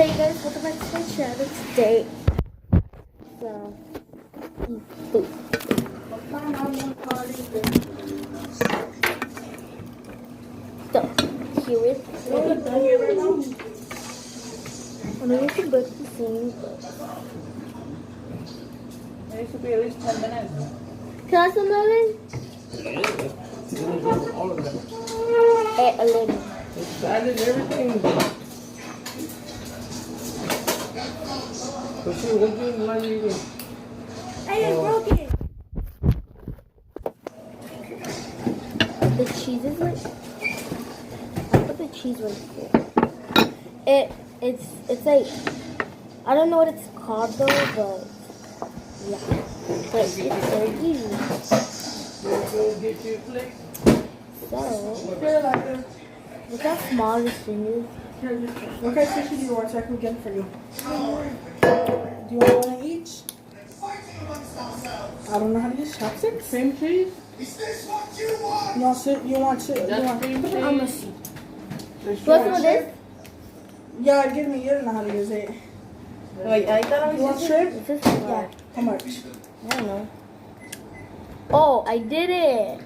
Hey guys, welcome back to my channel today. So, food. So, here is food. I know it's a bit the same, but... It should be at least 10 minutes. Can I have some lemon? All of that. A lemon. It's added everything. But see, what do you want to do? Hey, it's broken. The cheese is like... I put the cheese right here. It's like... I don't know what it's called though, but... Yeah. But it's very easy. Go get your plate. So... Look how small this thing is. What kind of sushi do you want so I can get it for you? Do you want one each? I don't know how to use chopsticks. Cream cheese? You want Cream cheese? I'm gonna see. What's with this? Yeah, give me. You don't know how to use it. Wait, I thought I You want was shrimp? This is Yeah. How much? I don't know. Oh, I did it.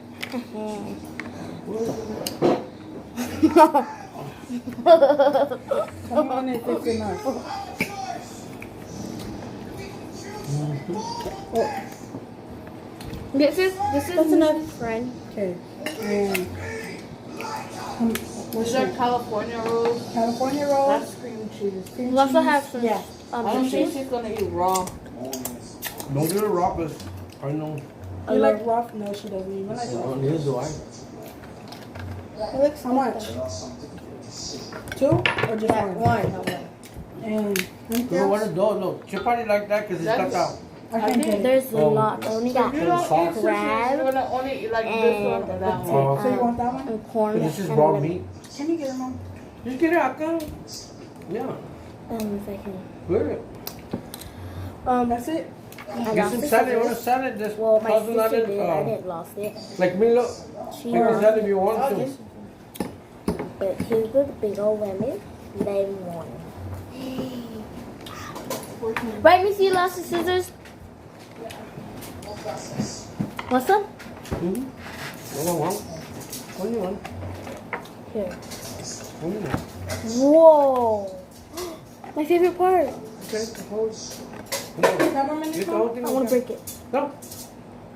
Come on, if it's enough. Oh, This is That's enough. friend. okay. And what's These are your California rolls. California roll? That's cream cheese. Cream We also cheese? have some Yeah. I don't think cheese. she's gonna eat raw. Don't get it raw, but I know. You like raw? No, she doesn't even like raw. Neither do I. Alex, how much? 2 or just one? And You know what it does? No, chapati like that because it's cut out. I can't get it. There's a Oh. lot. I only got You don't eat sushi, crab you're gonna only eat like this one or that and, one. So you want that one? and corn. This is and raw lemon. meat. Can you get it, Mom? Just get it, I can. Yeah, If I can. good. That's it? I Get lost some it salad. to You want a this. salad? Just Well, my toss it on sister it. did. I didn't lost it. Like me, look. She Make a lost salad it. if you want to. But here's the big old lemon. Lemon. Right, Missy, you lost the scissors? Want some? Mm-hmm. What do you want? Here. What do you want? Whoa. My favorite part. Okay, hold. Come on. Have them in Get the the whole thing. I want to break it. No.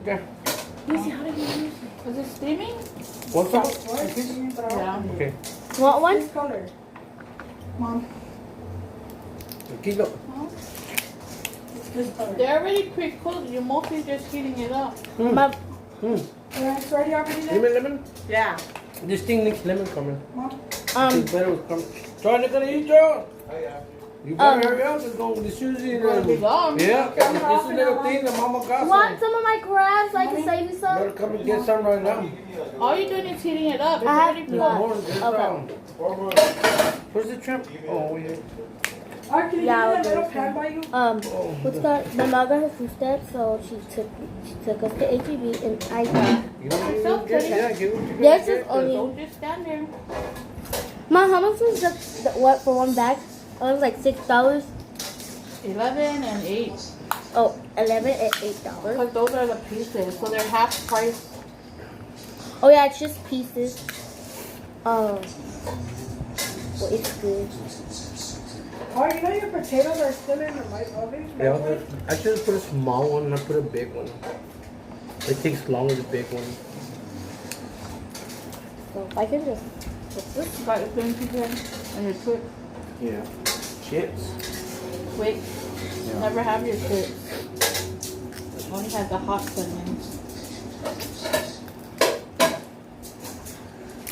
Okay. Missy, how do you use it? Is it steaming? Want some? Yeah. Okay. Want one? This color. Mom, Kilo. it's this color. They're already pre-cooked. You're mostly just heating it up. My, Mm. Yeah, it's already already there? Lemon. Yeah. This thing needs lemon coming. Mom, It's better with coming. John, you're gonna eat, John? You better hurry up. It's going to be Susie. Gonna be gone. Yeah. Okay, I'm This off is it little now. thing that Mama got want some. some of my crabs so I can save you some? Better come and get some right now. All you're doing is heating it up. It's I have already There's cooked. more. There's Okay. Where's the shrimp? Oh, yeah. Alright, can you Yeah, I'll give me do that it. little pan by you? What's that? My mom got her food steps, so she took us to HEB, and I got. You know It's what okay. Yeah, give it to me. There's just only. Don't just stand there. Mom, how much was what for one bag? It was like $6. 11 and 8. Oh, 11 and $8. Because those are the pieces. So they're half price. Oh yeah, it's just pieces. Well, it's good. Oh, you know your potatoes are still in the light oven? Yeah, I should have put a small one and I put a big one. It takes longer the big one. So I can just. You got your green pieces and your twit. Yeah. Chips. Wait. Never have your twit. Only has the hot onions.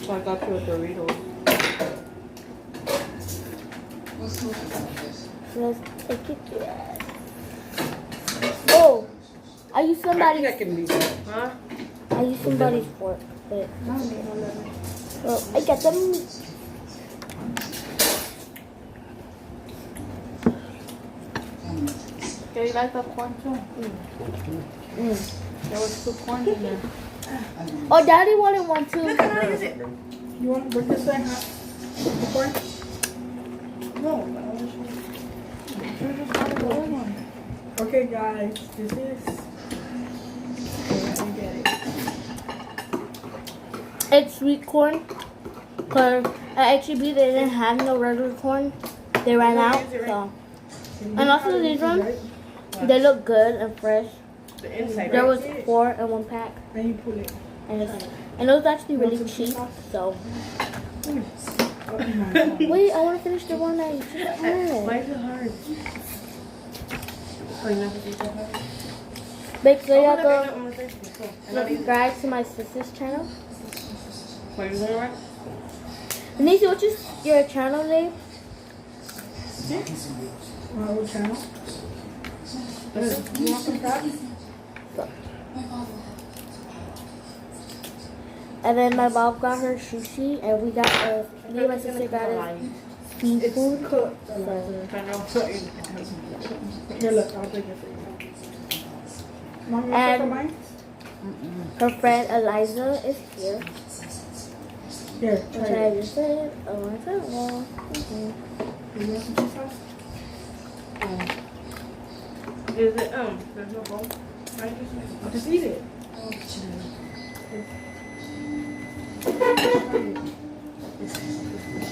So I got you a Dorito. Let's take it. Oh, I used I somebody's. think I can leave it. Huh? I used somebody's fork, but well, I got them. Okay, you like the corn too? There was 2 corns in there. Oh, Daddy wanted one too. You want to bring this way? Huh? The corn? Okay, guys, this is. It's sweet corn. Cause at HEB they didn't have no regular corn. They ran out. So and also these ones, they look good and fresh. The inside. There was 4 in 1 pack, And you put it. and it was actually really cheap. So wait, I want to finish the one I just Why had. is it hard? Oh, you never did that hard? Make sure y'all Oh, go look, I'm gonna subscribe to my sister's channel. Wait, is that right? Nisi, what's your channel name? My old channel. You want some crabs? And then my mom got her sushi, and me and my sister got us seafood. Cooked. I know. Here, look, I'll take it for you. Mom, you want And- some for mine? Her friend Eliza is here. Here, What try should I it. just say? Oh, I don't know. You want some cheese sauce? Is it, there's no bowl? Just eat it.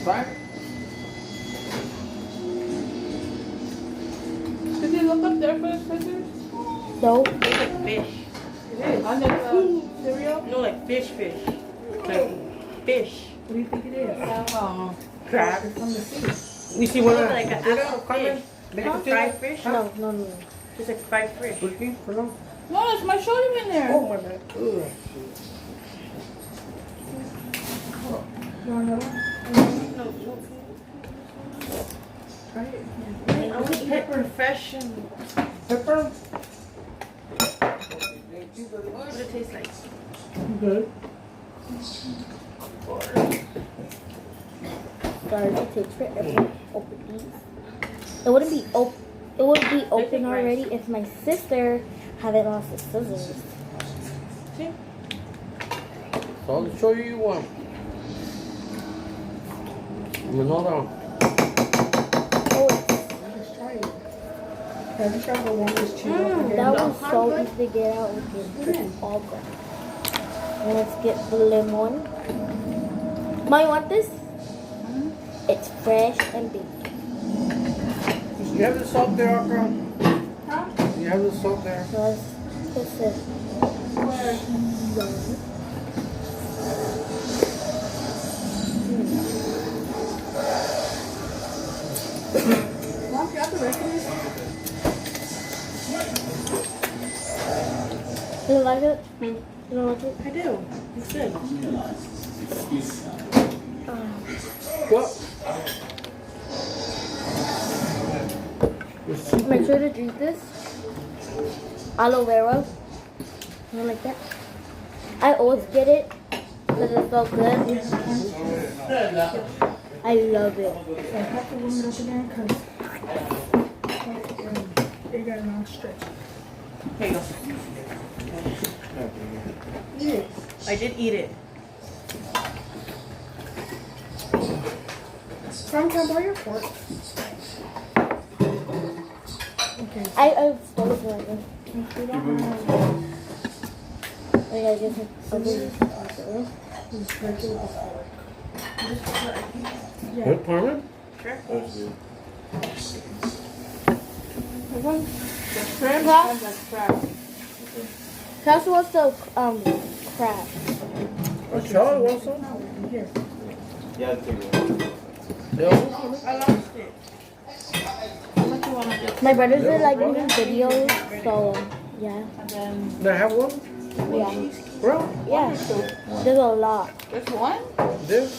Right? Did you look up there for the scissors? No. It's like fish. It is. On the cereal? No, like fish. Like fish. What do you think it is? Crab. It's from the sea. You see what Like an actual fish. Fried fish? No. It's like fried fish. Turkey? Perdón. No, it's my shoulder in there. Oh, my bad. Ugh. You want another one? No. Try it. I want pepper fresh and Pepper? what does it taste like? Good. Sorry, it takes forever to open these. It wouldn't be open. It would be open already if my sister hadn't lost the scissors. See? So I'll show you one. Another one. Oh, Just try it. I just got the warmest cheese off again. that was so easy to get out with this all gone. And let's get the lemon. Mom, you want this? It's fresh and big. You have the salt there, girl? Huh? You have the salt there? So let's put this. Mom, you have the recipes? You don't like it? You don't like it? I do. It's good. What? Make sure to drink this. Aloe vera. You don't like that? I always get it because it's so good. I love it. So I have to warm it up again because it got a long stretch. Here you go. Eat it. I did eat it. From can I borrow your fork? Okay. I stole it from my friend. Since we don't have I gotta get some scissors, other. just break it with a fork. Yeah. What, Parma? Sure. The Shrimp Crab? and the crab. Cassie wants the crab. Charlie wants some? Here. Yeah. I lost it. How much you want to get? My brothers are like making videos, so yeah. And then Can I have one? Yeah. Bro? Yeah. There's a lot. there's one. This?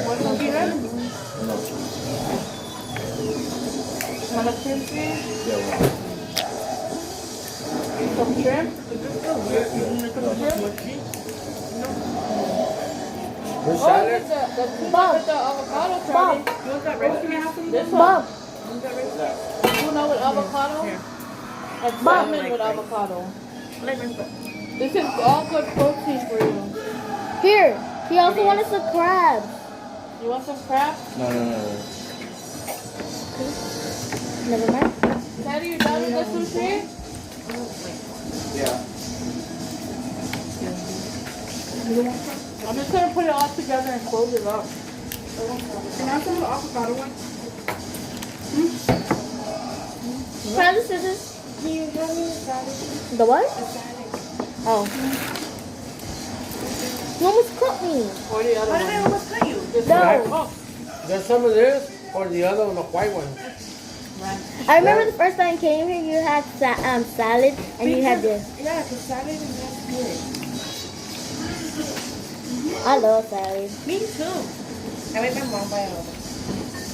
What's gonna be ready? Want a shrimp fish? Some shrimp? With Oh, salad? the tuna Bob. with the avocado, Bob. Charlie. You want that recipe? This one. Bob. Tuna with avocado? And Bob. salmon with avocado. This is all good protein for you. Here. He also wanted some crabs. You You want some crab? No. Never mind. Daddy, you done with the sushi? Yeah. I'm just gonna put it all together and close it up. Can I have some of the avocado one? Can I have the scissors? Do you have any salad? The what? A salad. Oh. You almost cut me. Or the other How did I one. almost cut you? No. Oh, There's some of this or the other one, the white one. right. I remember the first time I came here, you had salad and you had this. Yeah, because salad is not good. I love salad. Me too. I make my mom buy it all.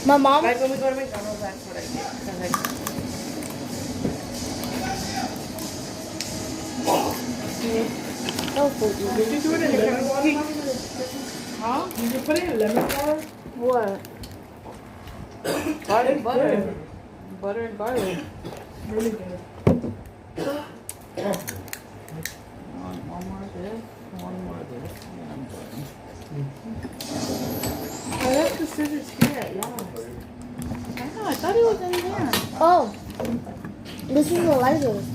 My mom. Like when we go to McDonald's, that's what I get. 'Cause like, So food. did you do it in lemon water? Huh? Did you put it in lemon water? What? Garlic butter. Butter and garlic. Really good. One more of this. One more of this. Yeah, I'm done. I left the scissors here at y'all. I know, I thought it was in there. Oh. This is Elijah's.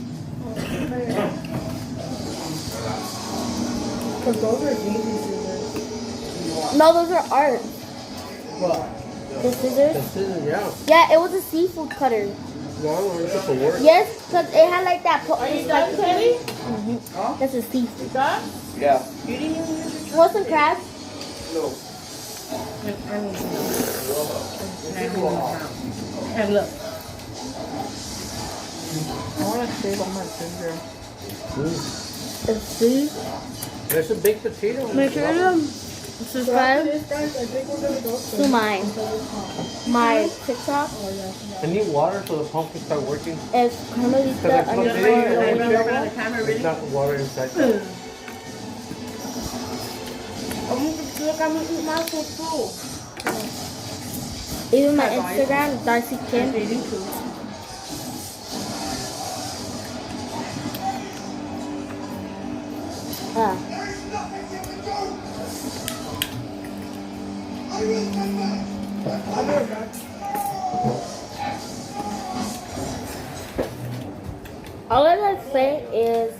Because those are easy scissors. No, those are art. What? The scissors. The scissors, yeah. Yeah, it was a seafood cutter. No, it's just a word. Yes, because it had like that. Are you done, Teddy? That's a seafood. You done? Yeah. You didn't even use your Want some crabs? No. And look. I want to save all my ginger. It's food. There's a baked potato. Make sure to subscribe Guys, I think we're gonna go to my TikTok. I need water so the pump can start working. It's Carmelita Because I plugged it in and underscore. camera It's not water inside. Look, I'm gonna eat my food too. Even my Instagram, Darcy Kim. Eating too. All I gotta say is,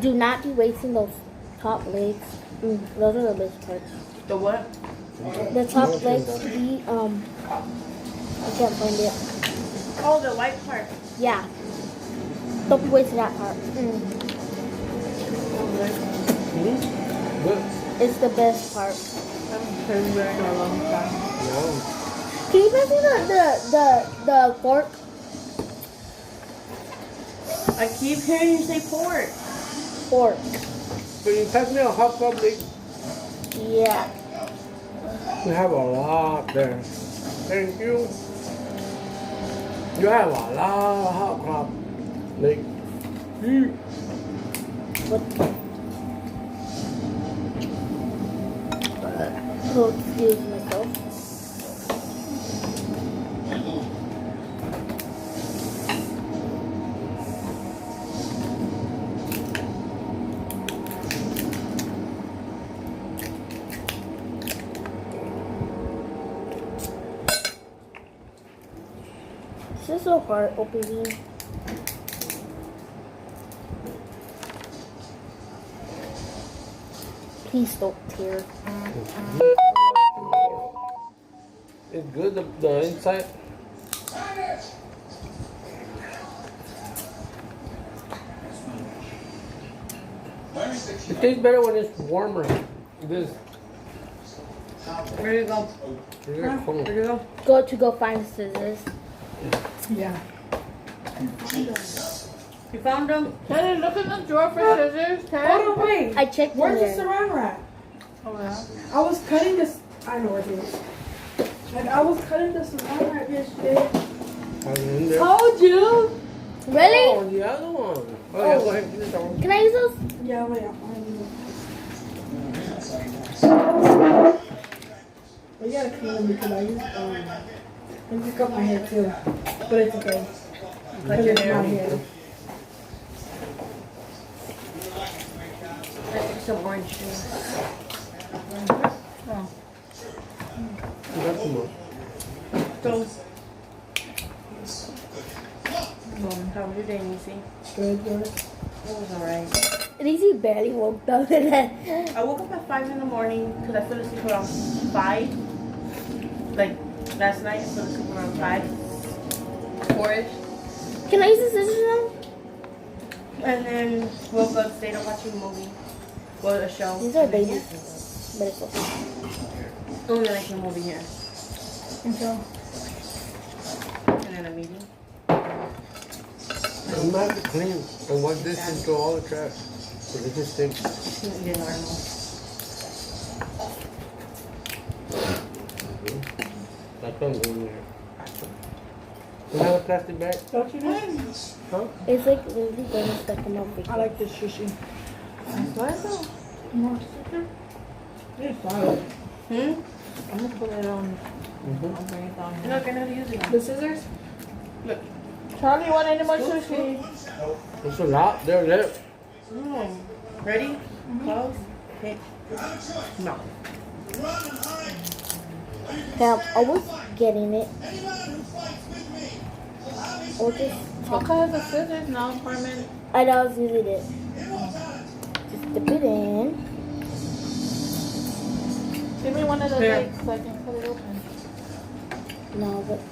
do not be wasting those top legs. Those are the best parts. The what? The top legs be I can't find it. Oh, the white part. Yeah. Don't be wasting that part. Good. It's the best part. I've been craving for a long time. No. Can you pass me the fork? I keep hearing you say pork. Fork. Can you pass me a hot cup, please? Yeah. We have a lot there. Thank you. You have a lot of hot cup. Like, What? Oh, excuse myself. This is so hard opening. Please don't tear. it's good, the inside. It tastes better when it's warmer. This. Where you go? It's cold. Where you go? Go find the scissors. Yeah. You found them? Teddy, look in the drawer for scissors, Ted. Hold on, wait. I checked in Where's the there. saran wrap? Oh, yeah. I was cutting this. I know where it is. Like I was cutting the saran wrap yesterday. How's it in there? Told you. Really? Oh, the other one. Oh, yeah, go ahead. Give it that one. Can I use those? Yeah, wait. We gotta clean them because I used I pick up my hair too, but it's okay. Like your hair. My hair. I took some orange juice. Oh. Not too much. So, how was your day, Nisi? Good, good. It was alright. Lizzie barely woke up. I woke up at 5 in the morning because I fell asleep around 5. Like, last night I fell asleep around 5. 4-ish. Can I use the scissors now? And then woke up, stayed up watching a movie. Well, a show. These are And then, baby yeah. scissors, but it's okay. Oh, then I came over here. And so, And then a meeting. I'm gonna have to clean and wash this and throw all the trash. So it just stinks. De normal. That's what I'm doing here. You have a plastic bag? don't you know? Huh? It's like literally going to stuck in my face. I like this sushi. What is that? More. It's solid. I'm gonna put it on. Mm-hmm. I'll bring it down. You're not gonna know how to use it. The scissors? Look. Charlie, want any more sushi? There's a lot there left. Ready? Close. Hit. No. Now, I was getting it. Or just, Okay, has the scissors now, Carmen. I know I was using it. Just dip it in. Give me one of those Here. eggs so I can cut it open. Now, let's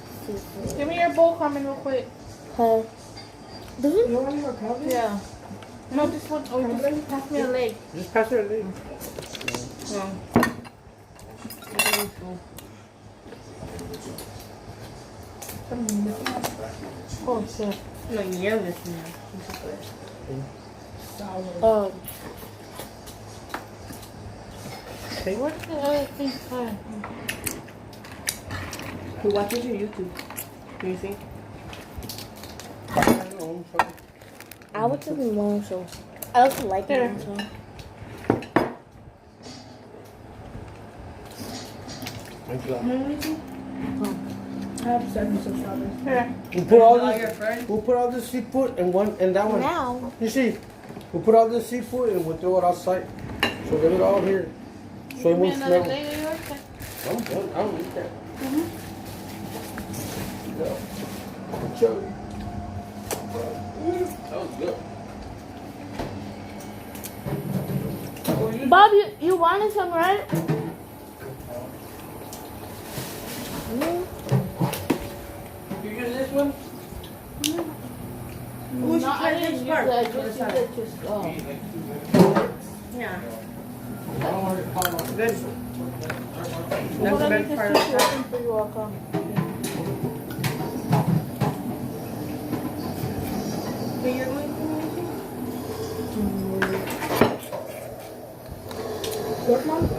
see. Give me your bowl, Carmen, real quick. Okay. Does You it? want any more coffee? Yeah. No, just one. Oh, just pass me a leg. Just pass it in. Oh, shit. No, you're listening. Sour. Hey, what? The other thing's fine. Who watches your YouTube? Do you think? I don't know. So. I would just long show. I also like it. There. So. Thanks a lot. I have 7 subscribers. Here. We'll put all All your this. friends? We'll put all this seafood in one and that one. Now, You see, we'll put all this seafood and we'll throw it outside. So get it all here. So it Give me won't another smell. leg of yours. I'm done. I don't eat that. Yeah. Sure. That was good. Bob, you wanted some, right? You use this one? Who's No, I didn't use that. I just used it Yeah. I don't want to call it. Good. That's the best part of the time. You're welcome. Can you going What, Mom?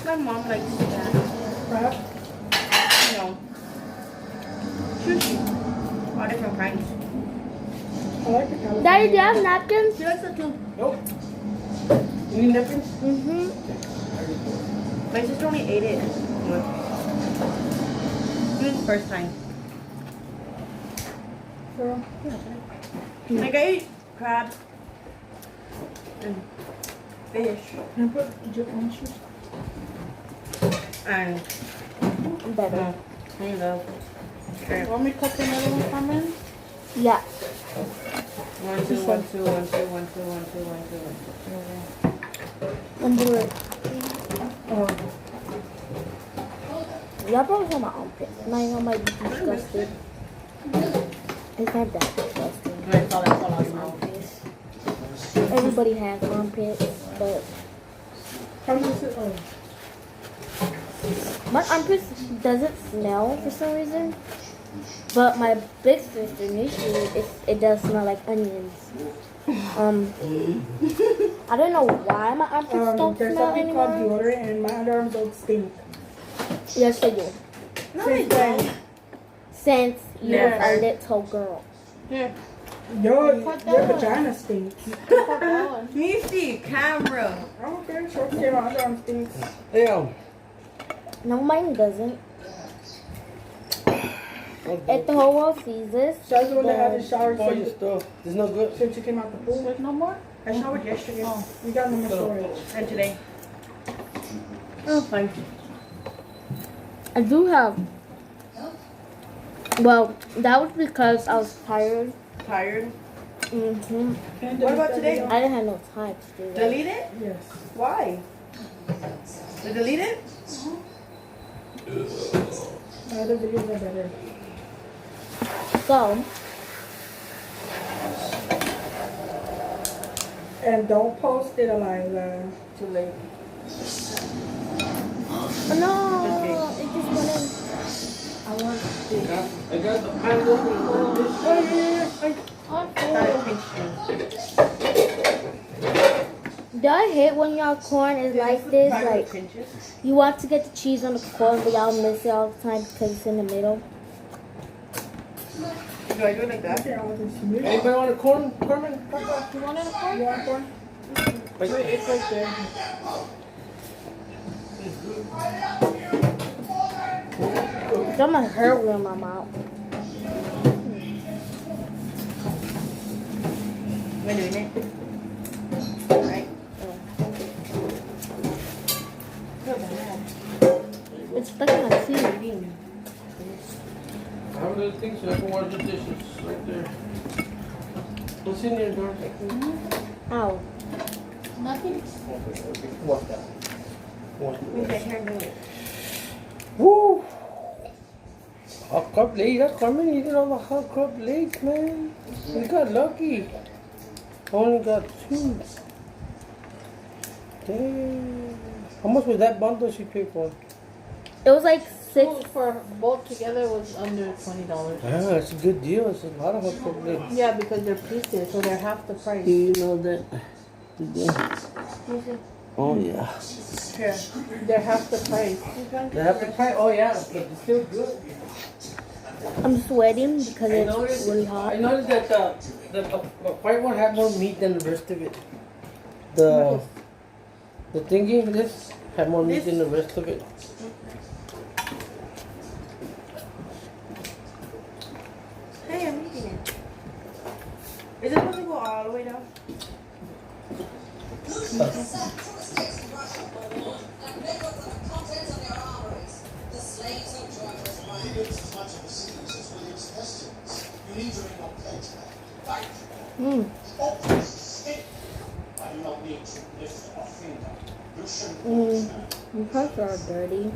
My mom likes that. Crab? No. Sushi. All different kinds. I like the California. Daddy, do you have napkins? She likes it too. Nope. You need napkins? Mm-hmm. My sister only ate it. This is the first time. Girl. Like I ate crab and fish Can I put your own shoes? and Better. I love shrimp. Want me to cut another one, Carmen? Yeah. 1, 2, 1, 2, 1, 2, 1, 2, 1, 2, 1, 2, 1, 2. And do it. Oh, Y'all probably saw my armpit. Now you know my disgusted. It's not that disgusting. That's all out of your mouth. Everybody has armpits, but Carmen said, oh. my armpits doesn't smell for some reason. But my big sister, Nishi, it does smell like onions. I don't know why my armpits don't There's smell something called anymore. deodorant and my underarms don't stink. Yes, they do. No, they don't. Since you're Never. a little girl. Here. Your Cut that one. vagina stinks. Cut that one. Let me see. Camera. Okay, sure. Okay, my underarm stinks. Yeah. No, mine doesn't. If the whole world sees this, That's the one that had then his shower All your since, stuff. It's no good. since you came out the pool. There's no more? I showered yesterday. We got no more storage. And today. Oh, fine. I do have. Well, that was because I was tired. Tired. Mm-hmm. What about today? I didn't have no time to do that. Delete it? Yes. Why? To delete it? My other videos are better. So, And don't post it, Eliza. Too late. oh no, it just went in. I want this. I got the pan open. Gotta pinch you. Do I hate when y'all corn is like this? Like, Pinches. you want to get the cheese on the corn, but y'all miss it all the time because it's in the middle. Do I do it like that? Yeah, I want this smooth. Anybody want a corn, Carmen? You want it, of course? You want one? Wait, It's right there. Got my hair in my mouth. We're doing it. Right? Feel bad. It's stuck in my teeth. I have a little thing so I can wash the dishes right there. What's in there, Dorothy? Ow. Nothing? What that? What? Move that hair good. Woo! Hot cup late, Carmen. You didn't have a hot cup late, man. You got lucky. Only got 2. Damn. How much was that bundle she paid for? It was like 6. Food for both together was under $20. Yeah, that's a good deal. It's a lot of hot cup late. Yeah, because they're pieces, so they're half the price. You know that? Oh yeah. Here. They're half the price. They have to pay. Oh yeah, but it's still good. I'm sweating because I it's noticed, really I hot. noticed that the white one had more meat than the rest of it. The thingy, this had more meat than the rest of it. Hey, I'm eating it. Is it supposed to go all the way down? Mm. Your cups are dirty.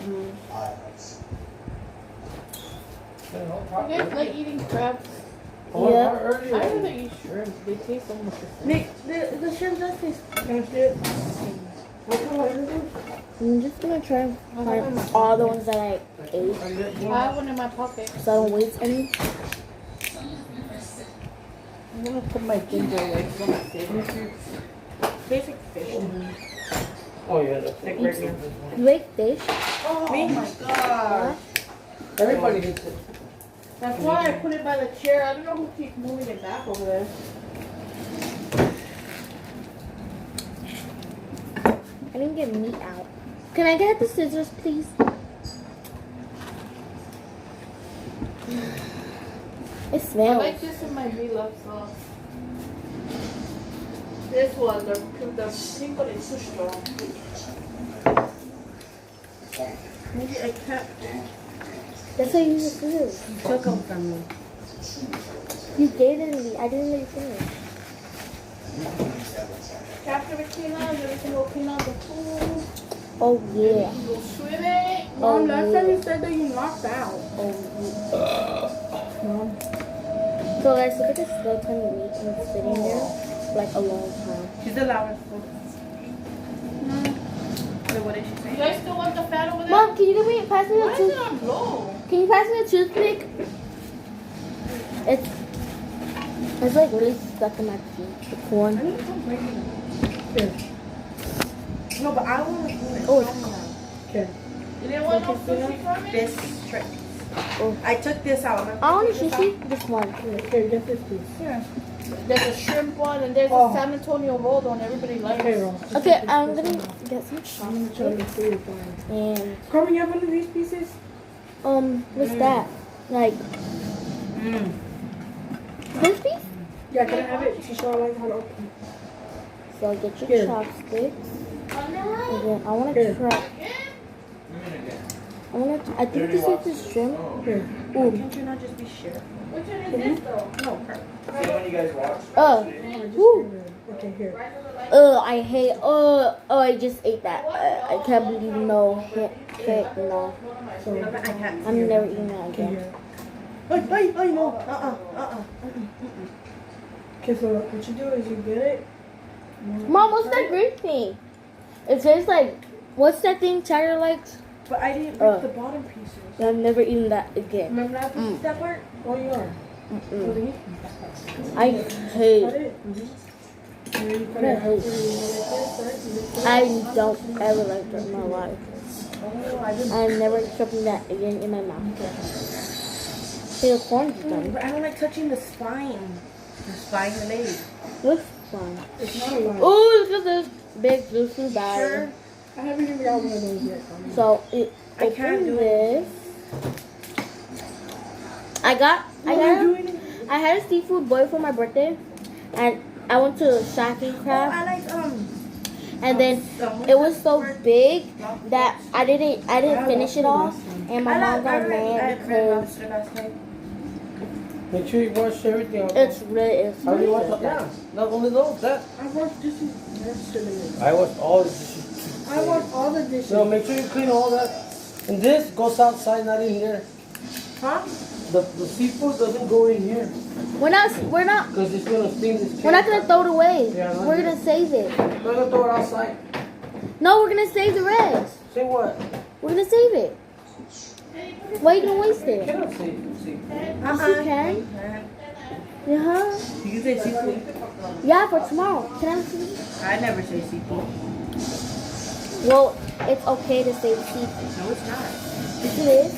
You guys like eating crabs? Oh, Yeah. I earlier. rather eat shrimp. They taste almost the same. Nick, the shrimp does taste. Can I see it? What color is it? I'm just gonna try and find all the ones that I ate I have one in my pocket. so I don't waste any. I'm gonna put my ginger away. It's gonna save me. Basic fish. Oh yeah, that's Like regular. You ate fish? Oh my god. everybody gets it. That's why I put it by the chair. I don't know who keeps moving it back over there. I didn't get meat out. Can I get the scissors, please? It I smells. like this in my meatloaf sauce. This one, the pink one is too strong. Maybe I can't. That's how you use the scissors. You took them from me. You gave it to me. I didn't let you finish. After we clean out, then we can go clean out the pool. Oh yeah. Go swimming. Mom, last time yeah. you said that you knocked out. Mom. So guys, look at this skeleton meat and it's sitting there like a long time. She's the loudest one. So what did she You say? guys still want the fat over there? Mom, can you give me pass me Why the is it toothpick? on low? Can you pass me the toothpick? It's like really stuck in my teeth. The corn. I need some breaking. No, but I want to do it. Oh, it's Okay. You didn't want no sushi from it? This trick. Oh. I took this out. I want a sushi. This one. Okay, get this piece. There's a shrimp one and there's Oh. a San Antonio rolled one. Everybody likes. Okay, Ron. Okay, I'm gonna get some I'm gonna try to chopsticks see it fine. and Carmen, you have one of these pieces? what's that? Like, Mmm. crispies? Yeah, can I have it to show I like how to open? So get your Here. chopsticks. And then I want Here. to try. I think this is the shrimp. Here. Ooh. Can't you not just be sure? Which one is this though? No, perfect. When you guys watch? Oh, just Woo. here. Okay, here. I hate. I just ate that. I can't believe no. No. So, I can't. I'm never eating that okay, again. here. Ay, no. Okay, so what you do is you get it. Mom, what's that green thing? It tastes like. What's that thing Tiger likes? But I didn't break the bottom pieces. I'm never eating that again. Remember that part? Oh, you are. Mm-mm. So I cut hate. it. And then you cut it out where you like this, right? I don't ever like that in my life. Oh, I didn't. I'm never accepting that again in my mouth. See, the corn's done. But I don't like touching the spine. The spine and leg. What's fun? It's not a lie. Ooh, look at this big juicy bag. Sure. I haven't even got one of those yet. So I can't open do this. I had a seafood boil for my birthday, and I went to Shaki Oh, Craft, I like and then it was so big that I didn't finish it all, and my mom got mad because last night. Make sure you wash everything out. it's really How do you wash expensive. it? Yeah, not only those, that. I washed dishes yesterday. I washed all the dishes. I washed all the dishes. So make sure you clean all that. And this goes outside, not in here. Huh? The seafood doesn't go in here. We're not Because it's going to sting this we're not gonna throw it away. Yeah, not We're yet. gonna save it. I'm not going to throw it outside. No, we're gonna save the rest. Say what? We're gonna save it. Why are you gonna waste You it? cannot say. See. Yes, you can. Yeah. You can say seafood. Yeah, for tomorrow. Can I see? I never say seafood. Well, it's okay to save seafood. No, it's not. Yes, it is.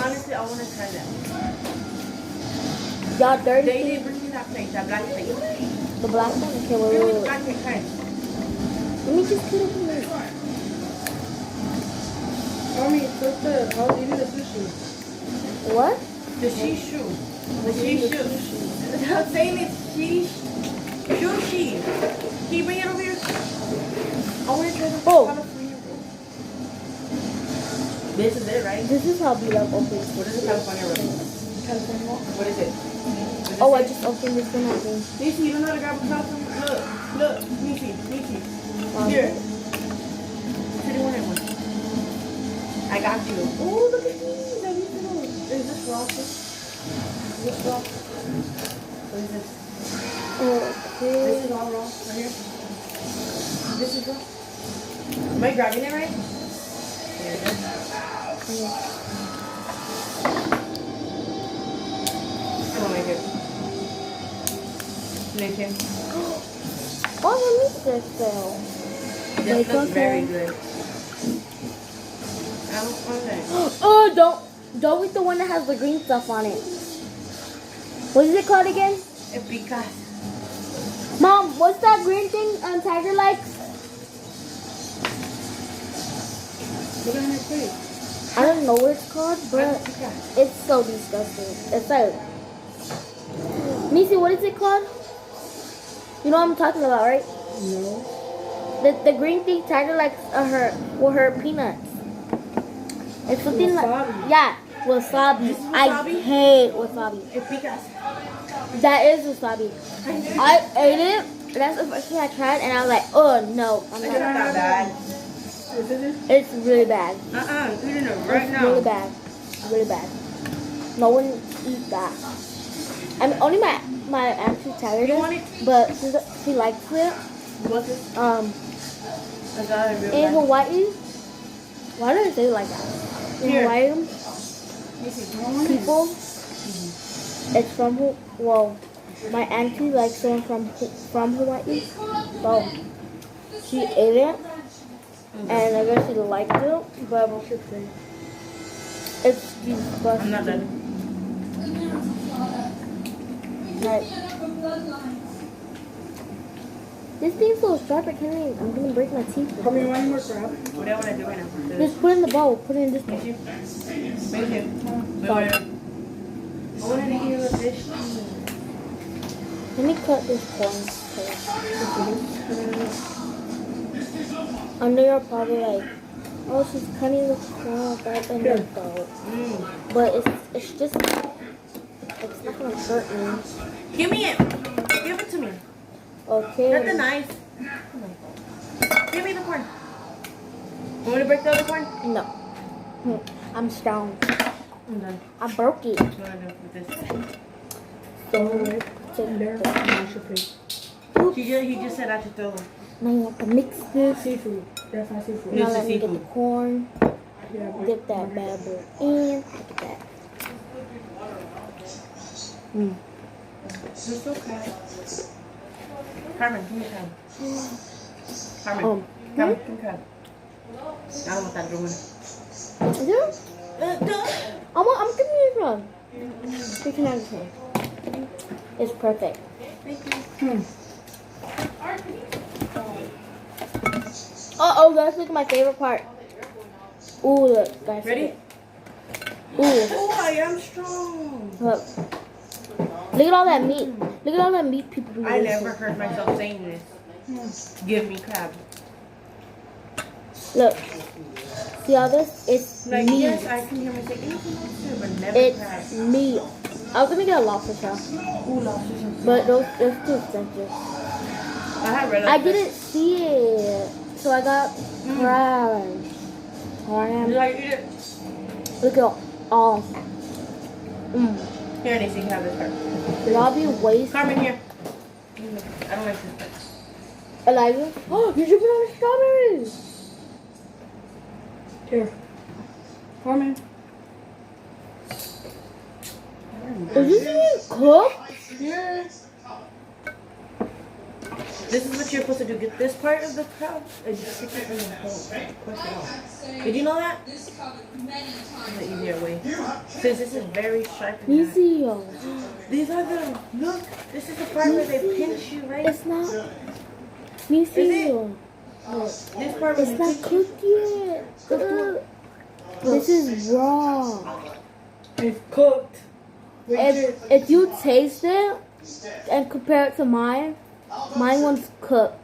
Honestly, I want to try that. Y'all dirty. They didn't bring me that plate, that black plate. The black one? Okay, wait, Bring me wait, the wait. black plate, try it. Let me just put it in there. I mean, put the, I was eating the sushi. What? The shishu. The shishu. The same is shish. Sushi. Can you bring it over here? I want to try the Oh. California roll. This is it, right? This is how beat up opens. What is the California roll? California. What is it? What is Oh, I it? just opened this one, I think. Nisi, you don't know how to grab a California. Look, Nisi. Here. What do you want one? I got you. Oh, look at these. I need to know. Is this raw fish? Is this raw? What is this? Okay. This is all raw right here. This is raw. Am I grabbing it right? Here it is. Come on, right here. Naked. Oh, let me just go. This looks okay. very good. I don't want that. Oh, don't eat the one that has the green stuff on it. What is it called again? Epicas. Mom, what's that green thing Tiger likes? Put it on your plate. I don't know what it's called, but Epicas. it's so disgusting. It's like, Nisi, what is it called? You know what I'm talking about, right? No. The green thing Tiger likes her peanuts. It's something Wasabi. like, yeah, wasabi. This is I wasabi? hate wasabi. Epicas. That is wasabi. I ate it. That's the first thing I tried, and I was like, oh no, I'm It's not not. that bad. Is it? It's really bad. Eating it right It's now. really bad. Really bad. No one eat that. I mean, only my auntie Tiger You want does, it? but she likes it. What's this? I got it real In bad. Hawaii, why do they say it like that? In Here. Hawaii, Nisi. people, it's from well, my auntie likes someone from Hawaii, so she ate it, and I guess she liked it, but it's disgusting. I'm not done. Like, This thing's so sharp, I can't even, I'm gonna break my teeth. How many more crab? What do I want to do right now? Just put it in the bowl. Put it in this Me bowl. too. Me too. I wanted to hear a fish. Let me cut this corn. I know you're probably like, oh, she's cutting the corn back in the bowl. But it's just, it's not gonna hurt me. Give me it. Give it to me. Okay. Not the knife. Give me the corn. Want me to break the other corn? No. I'm strong. I'm done. I broke it. What do I do with this? So, And there, mash your pig. He just said I should throw them. now you have to mix this. Seafood. That's not seafood. This Now is let me get the seafood. corn. Yeah, but Dip that bad boy in. Look at that. It's okay. Carmen, give me crab. Carmen, Carmen, give me crab. I don't want that ruin. Is it? I'm giving you one. You can have this one. It's perfect. Oh, that's like my favorite part. Ooh, look, guys. Ready? Ooh, Oh, I am strong. look. Look at all that meat. Look at all that meat people be I wasting. never heard myself saying this. Give me crab. Look. See all this? It's Like, meat. yes, I can hear myself say anything else too, but never It's crab. meat. I was gonna get a lobster tail, Ooh, lobsters are but those too expensive. I had red I lobster. didn't see it, so I got crab. You like eat it? Look at all. Here, Nancy, you can have this part. Y'all be wasting. Carmen, here. I don't like this part. Elijah? Oh, you should put on the strawberries. here. Carmen. Is this even cooked? Yes. This is what you're supposed to do. Get this part of the crab and just stick it in the hole. Push it out. Did you know that? This is the easier way. Since this is very sharp. Let me see, yo. These are the, look, this is the part where they pinch you, right? It's not. Let me see, it? yo. This part where It's they not pinch you. cooked yet. This is raw. It's cooked. If you taste it and compare it to mine one's cooked.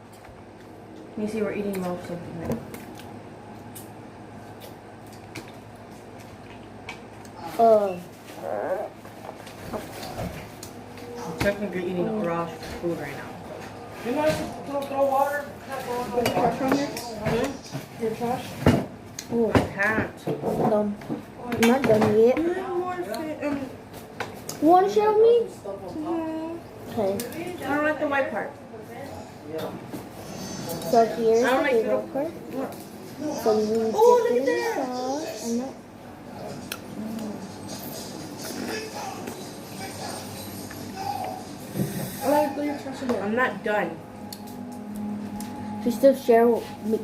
You see, we're eating raw something right technically eating raw food right now. You know, throw water? Trash on there? Your trash? Oh, Can't. no. I'm not done yet. You want to share with me? Okay. I don't like the white part. So here's I don't the like big the- one part. So we Oh, dip look it at in that. sauce and that. I like to your trash in there. I'm not done. We still share with me.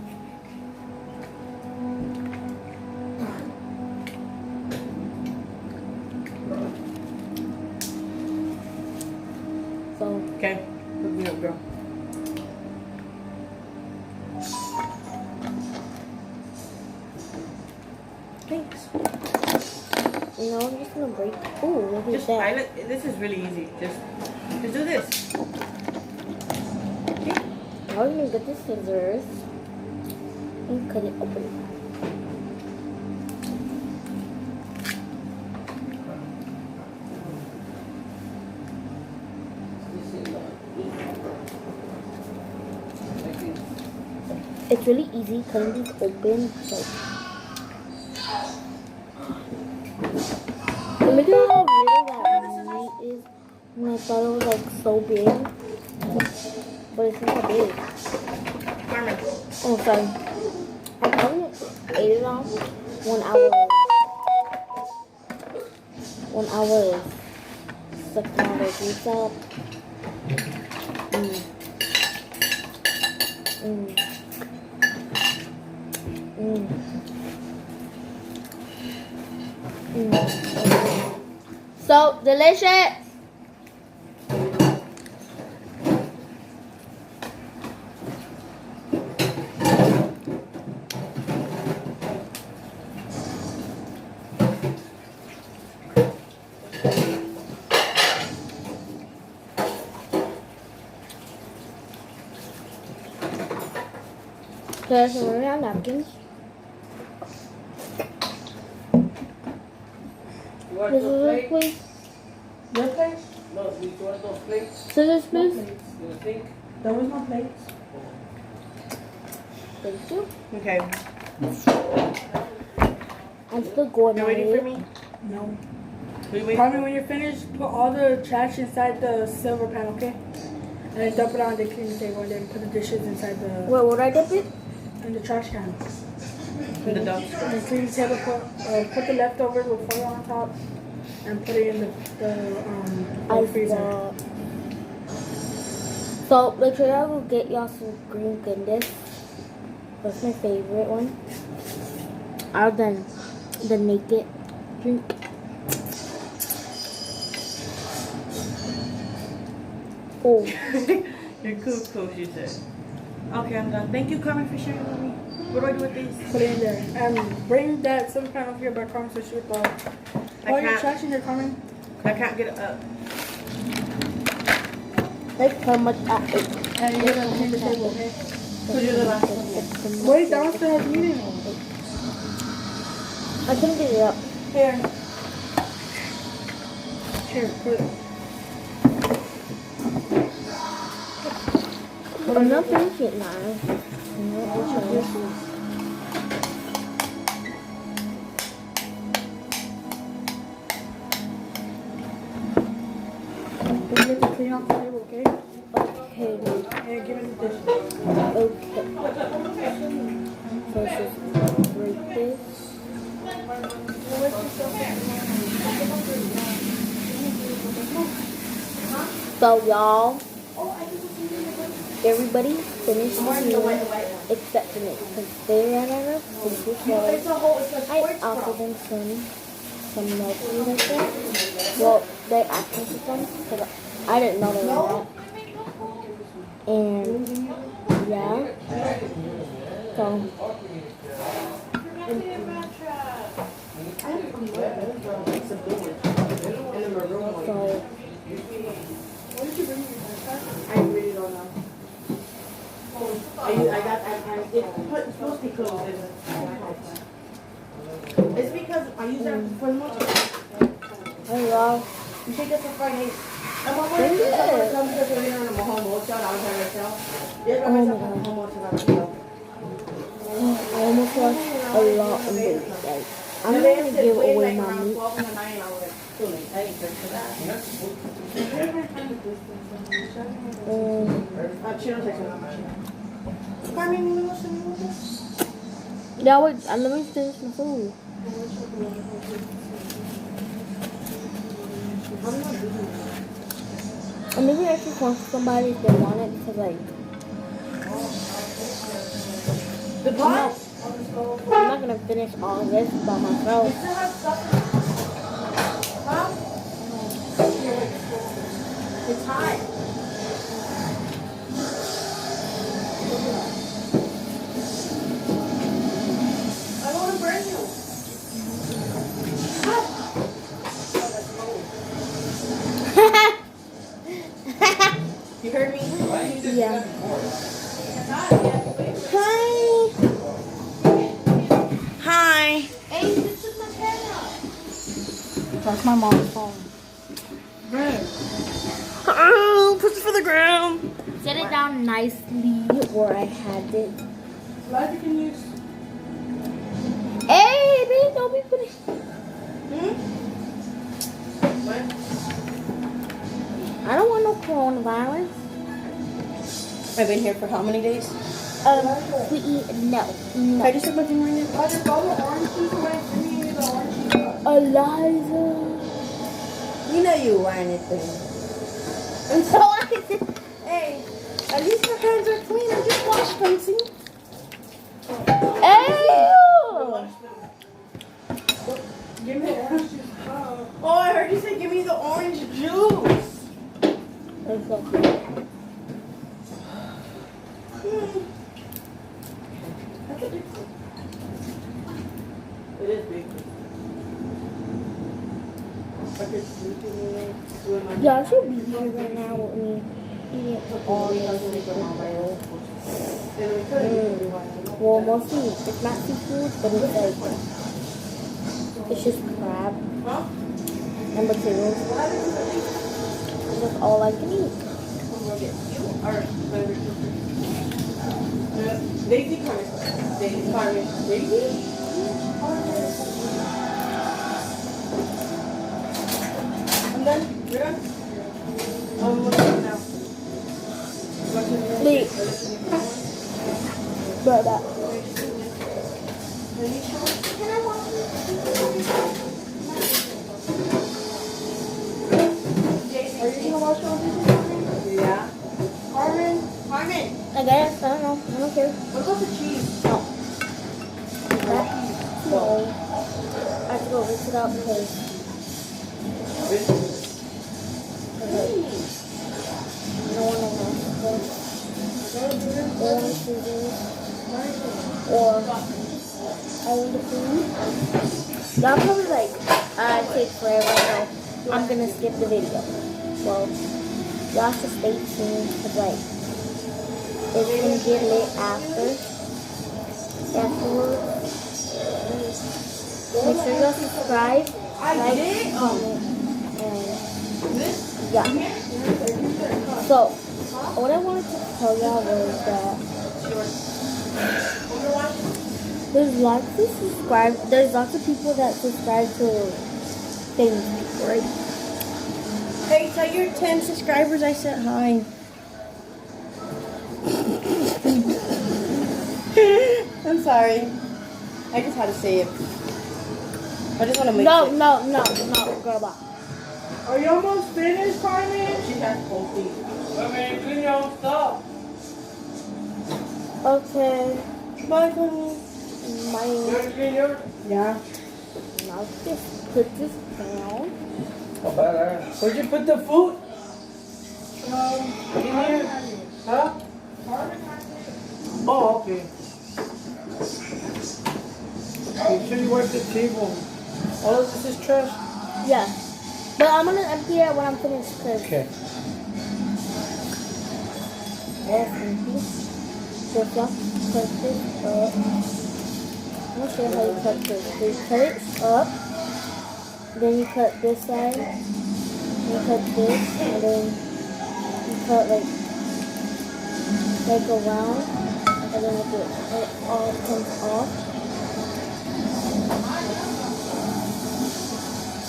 So Okay, hook me up, girl. Thanks. you know, I'm just gonna break. Ooh, look at Just that. this is really easy. Just do this. Now we're gonna get the scissors and cut it open. It's really easy cutting these open. Like, look at how little that meat is. And I thought it was like so big, but it's not big. Carmen. Oh, sorry. I probably ate it on 1 hour. 1 hour is sucking all the juice out. So delicious. Okay, so we have napkins. You want This those is plates? please. Your place? No, you want those plates? Scissors, No please. plates. You think? There was no plates. Thank you. Okay. I'm still going You at ready for it. me? No. We wait. Carmen, when you're finished, put all the trash inside the silver pan, okay? And then dump it on the cleaning table and then put the dishes inside the Wait, what I dip it? in the trash can. In the dumpster. And the cleaning table, put the leftovers with foil on top and put it in the I freezer. forgot. So, make sure I will get y'all some green goodness. That's my favorite one. Other than the naked drink. Oh, You're cool, she said. Okay, I'm done. Thank you, Carmen, for sharing with me. What do I do with these? Put it in there. And bring that silver pan over here by Carmen so she would all your can't. trash in here, Carmen. I can't get it up. like how much I ate. And you're gonna clean the table, okay? Put it in the last one. Wait, that one still has meat in it. I can get it up. Here. Here, put it. I'm not finished it now. Don't forget to clean off the table, okay? Okay. Here, give me the dish. Okay. So just break this. So y'all, everybody finished the meal except for me because they ran out of food. So I offered them some milk tea like that. Well, they asked me for some because I didn't know they were out. And yeah, so so I really don't know. It's supposed to be closed. It's because I use that for the most part. I love. You take this for Friday. I'm on Bring it. come because we're in a home hotel. I was by myself. Yeah, by Oh my myself in a God. home hotel by myself. I almost lost a lot of weight. Like, I'm not gonna give away my meat. 12 in the night, I was like, too late. I ain't good for that. She don't take it. Carmen, you want some with this? Yeah, wait, let me finish my food. And maybe I should call somebody if they want it because like The pot? I'm not gonna finish all of this by myself. Huh? It's hot. I don't want to burn you. You heard me? Yeah. Hi. Hi. Hey, this is my camera. That's my mom's phone. Oh, push it for the ground. Set it down nicely where I had it. Glad you can use. Hey, baby, don't be putting. I don't want no coronavirus. I've been here for how many days? Sweetie, no. Can I just put my finger in it? I just got the orange juice away. Give me the orange juice. Eliza. You know you want anything. I'm so excited. Hey, at least your hands are clean. I just washed them, see? Ew. Give me the orange juice. Oh, I heard you say give me the orange juice. It's so good. That's a big one. It is big. I could sleep in it. With my Y'all should be here right now with me eating all this. And we could. Well, mostly it's not seafood, but it's like it's just crab and potatoes. That's all I can eat. Daisy Carmen. Daisy Carmen. Daisy? I'm done. You're done? What's up now? Wait. But that. Are you gonna watch all this? Yeah. Carmen. Carmen. I guess I don't know. I don't care. What about the cheese? No. That, no. I have to go rinse it out because. Okay. I don't want to mess this. Or I want the food. Y'all probably like, take forever. No, I'm gonna skip the video. Well, y'all have to stay tuned because like, it's gonna get lit afterwards. Make sure y'all subscribe, like, comment, and yeah. So, what I wanted to tell y'all was that there's lots of people that subscribe to things, right? Hey, tell your 10 subscribers I said hi. I'm sorry. I just had to say it. I just want to make No, girl, bye. Are you almost finished, Carmen? She has cold feet. I mean, clean your own stuff. Okay. Bye, Carmen. You My want to clean yours? Yeah. now just put this down. How about that? Where'd you put the food? In here? Huh? Oh, okay. Make sure you wipe the table. All of this is trash? Yeah. But I'm gonna empty it when I'm finished because Okay. yes, empty. So just cut this up. I'm gonna show you how you cut this. So you cut it up, then you cut this side, you cut this, and then you cut like around, and then it all comes off.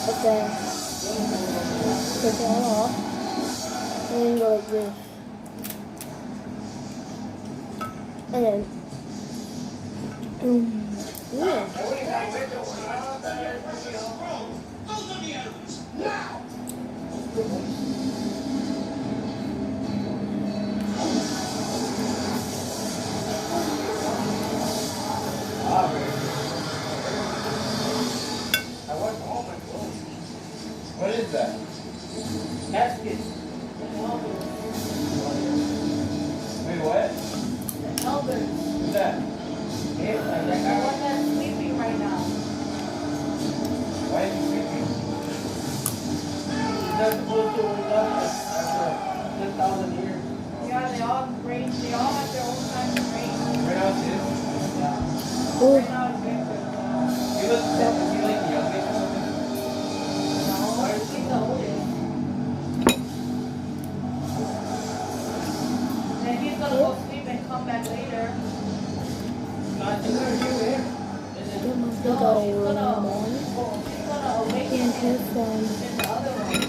Okay. Take it all off. And then go like this. And then yeah. What is that? Basket. Wait, what? Elders. What's that? The one that's sleeping right now. Why is he sleeping? He's not supposed to wake up after 10,000 years. Yeah, they all have their own time to reign. Right now it is. Yeah. Ooh. Right now it's Victor. He was like the youngest or something. No, he's the oldest. Then he's gonna go sleep and come back later. Not you gonna do it. It must be No, go she's in the gonna morning. awaken And him his in the other one.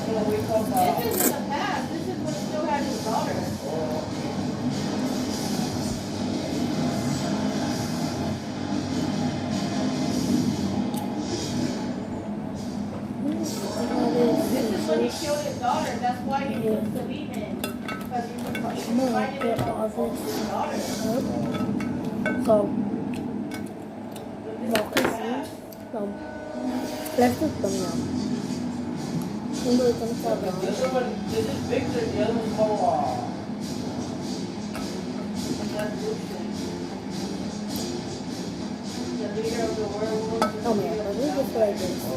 This is in the past. This is when he still had his daughter. This is when he killed his daughter. That's why he took the demon. Because he was I'm gonna fighting get him all about this his daughter. up. So, let's just them now. Hindi ito na sabi. This is Victor, the other one's called The leader of the werewolves. Oh man, but we just like this. So,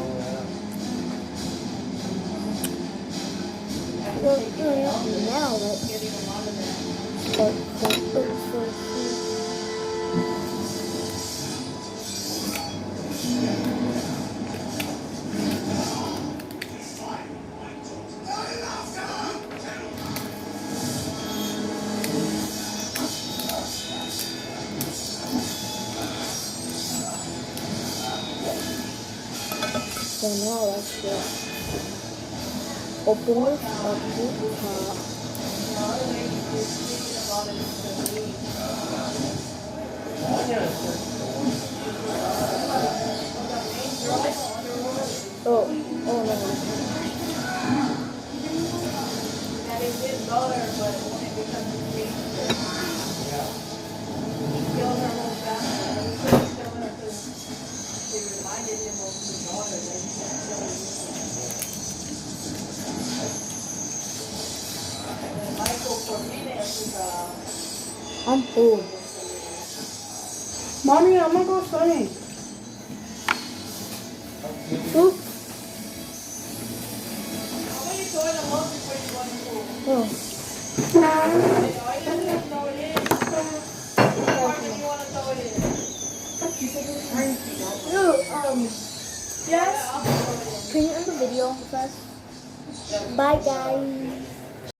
now let's Getting him out of there. start some So now let's just open this up to the top. Oh no. That is his daughter, but when it becomes his niece, he killed her whole family. He couldn't kill her because they reminded him of his daughter that he can't kill her. And then Michael Cornelius is I'm full. Mommy, I'm gonna go swimming. Oop. how many toilet rolls before you go in the pool? Oh. All you have to throw it in. How many you want to throw it in? No, Yes. I'll throw it in. can you end the video first? Bye guys.